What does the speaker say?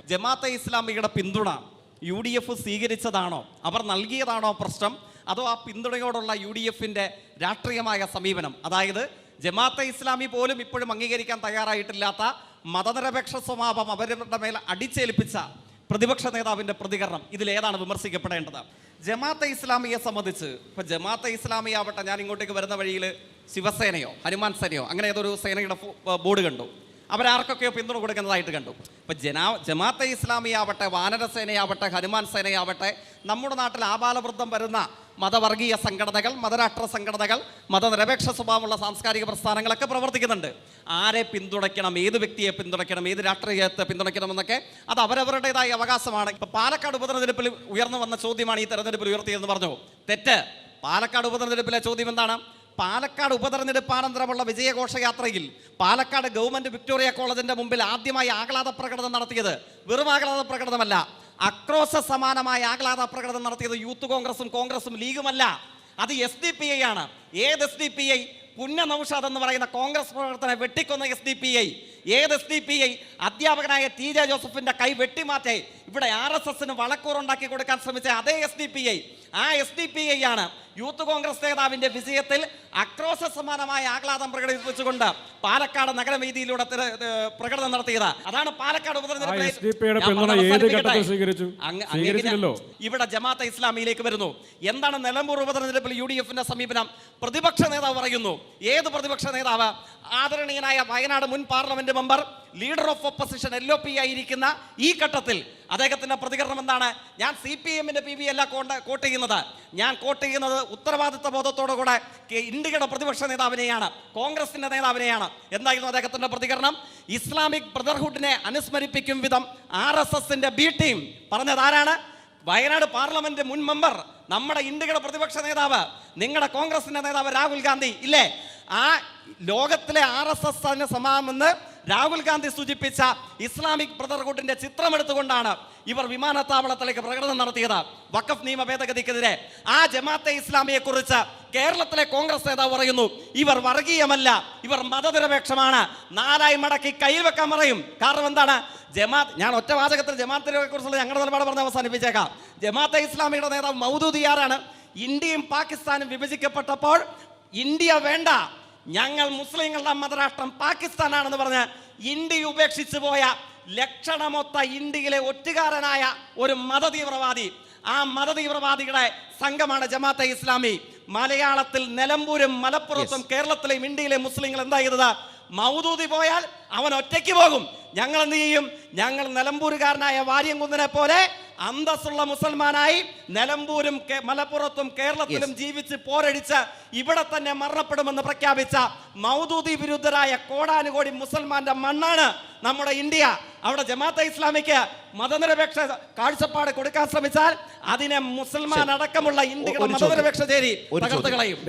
ജമാഅത്തെ ഇസ്ലാമിയുടെ പിന്തുണ UDF സ്വീകരിച്ചതാണോ, അവർ നൽകിയതാണോ പ്രശ്നം, അതോ ആ പിന്തുണയോടുള്ള UDFിൻ്റെ രാഷ്ട്രീയമായ സമീപനം? അതായത് ജമാഅത്തെ ഇസ്ലാമി പോലും ഇപ്പോഴും അംഗീകരിക്കാൻ തയ്യാറായിട്ടില്ലാത്ത മതനിരപേക്ഷ സ്വഭാവം അവരുടെ മേൽ അടിച്ചേൽപ്പിച്ച പ്രതിപക്ഷ നേതാവിൻ്റെ പ്രതികരണം, ഇതിലേതാണ് വിമർശിക്കപ്പെടേണ്ടത്? ജമാഅത്തെ ഇസ്ലാമിയെ സംബന്ധിച്ച് ഇപ്പോൾ ജമാഅത്തെ ഇസ്ലാമി ആവട്ടെ, ഞാൻ ഇങ്ങോട്ടേക്ക് വരുന്ന വഴിയിൽ ശിവസേനയോ ഹനുമാൻ സേനയോ അങ്ങനെ ഏതൊരു സേനയുടെ ബോർഡ് കണ്ടു, അവരാർക്കൊക്കെയോ പിന്തുണ കൊടുക്കുന്നതായിട്ട് കണ്ടു. ഇപ്പം ജമാഅത്തെ ഇസ്ലാമി ആവട്ടെ, വാനരസേനയാവട്ടെ, ഹനുമാൻ സേനയാവട്ടെ, നമ്മുടെ നാട്ടിൽ ആബാലവൃദ്ധം വരുന്ന മതവർഗീയ സംഘടനകൾ, മതരാഷ്ട്ര സംഘടനകൾ, മതനിരപേക്ഷ സ്വഭാവമുള്ള സാംസ്കാരിക പ്രസ്ഥാനങ്ങളൊക്കെ പ്രവർത്തിക്കുന്നുണ്ട്. ആരെ പിന്തുണയ്ക്കണം, ഏത് വ്യക്തിയെ പിന്തുണയ്ക്കണം, ഏത് രാഷ്ട്രീയത്തെ പിന്തുണയ്ക്കണമെന്നൊക്കെ അത് അവരവരുടേതായ അവകാശമാണ്. ഇപ്പം പാലക്കാട് ഉപതെരഞ്ഞെടുപ്പിൽ ഉയർന്നു വന്ന ചോദ്യമാണ് ഈ തെരഞ്ഞെടുപ്പിൽ ഉയർത്തിയതെന്ന് പറഞ്ഞു. തെറ്റ്. പാലക്കാട് ഉപതെരഞ്ഞെടുപ്പിലെ ചോദ്യം എന്താണ്? പാലക്കാട് ഉപതെരഞ്ഞെടുപ്പാനന്തരമുള്ള വിജയഘോഷയാത്രയിൽ പാലക്കാട് ഗവൺമെന്റ് വിക്ടോറിയ കോളേജിന്റെ മുമ്പിൽ ആദ്യമായി ആഹ്ലാദ പ്രകടനം നടത്തിയത് വെറും ആഹ്ലാദ പ്രകടനമല്ല, ആക്രോശ സമാനമായ ആഹ്ലാദ പ്രകടനം നടത്തിയത് യൂത്ത് കോൺഗ്രസും ലീഗുമല്ല, അത് SDPI ആണ്. ഏത് SDPI? പുന്ന നൗഷാദ് എന്ന് പറയുന്ന കോൺഗ്രസ് പ്രവർത്തനെ വെട്ടിക്കൊന്ന SDPI. ഏത് SDPI? അധ്യാപകനായ TJ ജോസഫിന്റെ കൈ വെട്ടിമാറ്റേ ഇവിടെ RSSന് വളക്കൂറുണ്ടാക്കി കൊടുക്കാൻ ശ്രമിച്ച അതേ SDPI. ആ SDPI ആണ് യൂത്ത് കോൺഗ്രസ് നേതാവിന്റെ വിജയത്തിൽ ആക്രോശ സമാനമായ ആഹ്ലാദം പ്രകടിപ്പിച്ചുകൊണ്ട് പാലക്കാട് നഗരവീതിയിലൂടെ പ്രകടനം നടത്തിയത്. അതാണ് പാലക്കാട് ഇവിടെ ജമാഅത്തെ ഇസ്ലാമിയിലേക്ക് വരുന്നു. എന്താണ് നിലമ്പൂർ ഉപതെരഞ്ഞെടുപ്പിൽ UDFിന്റെ സമീപനം? പ്രതിപക്ഷ നേതാവ് പറയുന്നു. ഏത് പ്രതിപക്ഷ നേതാവ്? ആദരണീയനായ വയനാട് മുൻ parliament member, leader of opposition LOP ആയിരിക്കുന്ന ഈ ഘട്ടത്തിൽ അദ്ദേഹത്തിന്റെ പ്രതികരണം എന്താണ്? ഞാൻ CPMന്റെ PV അല്ല കോട്ട് ചെയ്യുന്നത്, ഞാൻ കോട്ട് ചെയ്യുന്നത് ഉത്തരവാദിത്വ ബോധത്തോടുകൂടെ ഇന്ത്യയുടെ പ്രതിപക്ഷ നേതാവിനെയാണ്, കോൺഗ്രസിന്റെ നേതാവിനെയാണ്. എന്തായിരുന്നു അദ്ദേഹത്തിന്റെ പ്രതികരണം? ഇസ്ലാമിക് ബ്രദർഹുഡിനെ അനുസ്മരിപ്പിക്കും വിധം RSSന്റെ B ടീം പറഞ്ഞത് ആരാണ്? വയനാട് പാർലമെന്റ് മുൻ മെമ്പർ, നമ്മുടെ ഇന്ത്യയുടെ പ്രതിപക്ഷ നേതാവ്, നിങ്ങളുടെ കോൺഗ്രസിന്റെ നേതാവ് രാഹുൽ ഗാന്ധി ഇല്ലേ? ആ ലോകത്തിലെ RSSന് സമാനമെന്ന് രാഹുൽ ഗാന്ധി സൂചിപ്പിച്ച ഇസ്ലാമിക് ബ്രദർഹുഡിന്റെ ചിത്രമെടുത്തുകൊണ്ടാണ് ഇവർ വിമാനത്താവളത്തിലേക്ക് പ്രകടനം നടത്തിയത് വഖഫ് നിയമ ഭേദഗതിക്കെതിരെ. ആ ജമാഅത്തെ ഇസ്ലാമിയെ കുറിച്ച് കേരളത്തിലെ കോൺഗ്രസ് നേതാവ് പറയുന്നു, ഇവർ വർഗീയമല്ല, ഇവർ മതനിരപേക്ഷമാണ്. നാലായി മടക്കി കയ്യിൽ വെക്കാൻ പറയും. കാരണം എന്താണ്? ഞാൻ ഒറ്റ വാചകത്തിൽ ജമാഅത്തിനെ കുറിച്ചുള്ള ഞങ്ങളുടെ നിലപാട് പറഞ്ഞ് അവസാനിപ്പിച്ചേക്കാം. ജമാഅത്തെ ഇസ്ലാമിയുടെ നേതാവ് മൗദൂദി ആരാണ്? ഇന്ത്യയും പാകിസ്ഥാനും വിഭജിക്കപ്പെട്ടപ്പോൾ ഇന്ത്യ വേണ്ട, ഞങ്ങൾ മുസ്ലിങ്ങളുടെ മതരാഷ്ട്രം പാകിസ്ഥാനാണെന്ന് പറഞ്ഞ് ഇന്ത്യ ഉപേക്ഷിച്ചു പോയ ലക്ഷണമൊത്ത ഇന്ത്യയിലെ ഒറ്റുകാരനായ ഒരു മതതീവ്രവാദി. ആ മതതീവ്രവാദികളുടെ സംഘമാണ് ജമാഅത്തെ ഇസ്ലാമി. മലയാളത്തിൽ നിലമ്പൂരും മലപ്പുറത്തും കേരളത്തിലെയും ഇന്ത്യയിലെ മുസ്ലിങ്ങൾ എന്താ ചെയ്തത്? മൗദൂദി പോയാൽ അവൻ ഒറ്റയ്ക്ക് പോകും. ഞങ്ങൾ എന്ത് ചെയ്യും? ഞങ്ങൾ നിലമ്പൂരുകാരനായ വാര്യംകുന്നിനെ പോലെ അന്തസ്സുള്ള മുസൽമാനായി നിലമ്പൂരും മലപ്പുറത്തും കേരളത്തിലും ജീവിച്ച് പോരടിച്ച് ഇവിടെ തന്നെ മരണപ്പെടുമെന്ന് പ്രഖ്യാപിച്ച മൗദൂദി വിരുദ്ധരായ കോടാനുകോടി മുസൽമാന്റെ മണ്ണാണ് നമ്മുടെ ഇന്ത്യ. അവിടെ ജമാഅത്തെ ഇസ്ലാമിക്ക് മതനിരപേക്ഷ കാഴ്ചപ്പാട് കൊടുക്കാൻ ശ്രമിച്ചാൽ അതിനെ മുസൽമാൻ അടക്കമുള്ള ഇന്ത്യയുടെ മതനിരപേക്ഷ ചേരി തകർത്ത് കളയും.